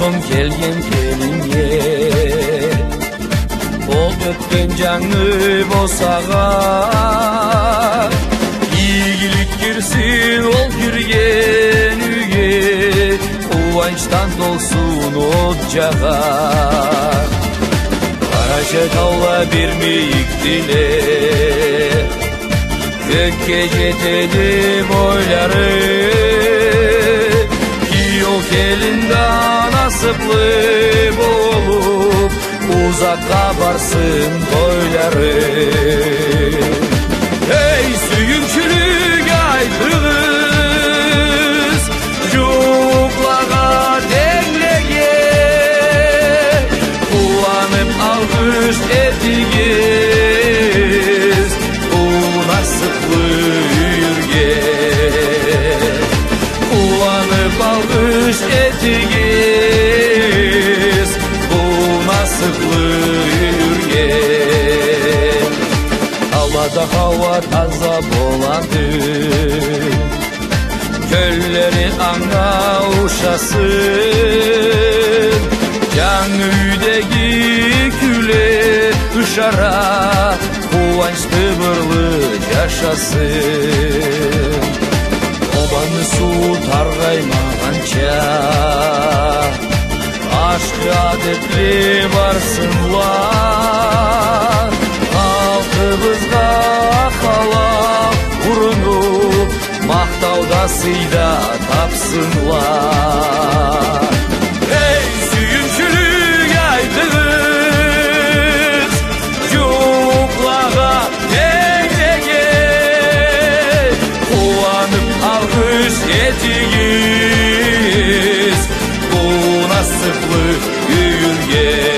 болсоң келген келинге, ол өткен жаңы босаға, ийгилик кирсин ол кирген үйге, кубанычтан толсун от жага. Карача таула бермейик тилеп, көкке жетели бойлары, күйөө келинде насыплы болуп, узакка барсын тойлары. Эй, сүйүнчүлүк айтыңыз, жуклага теңлеге, кубанып алгыш этигиз, насыплы үйүргө, кубанып алгыш этигиз, насыплы үйүргө. Талада хава таза болады, көллери аңа ушасын, жаңы үйдеги күле ышара, кубанычты бырлы жашасын. Обаны суу таргаймаганча, ашкы адетле барсынлар, калкыбызга калап урунуп, мактауда сыйда тапсынлар. Эй, сүйүнчүлүк айтыңыз, жуклага теңеге, кубанып алгыш этигиз, насыплы үйүргө.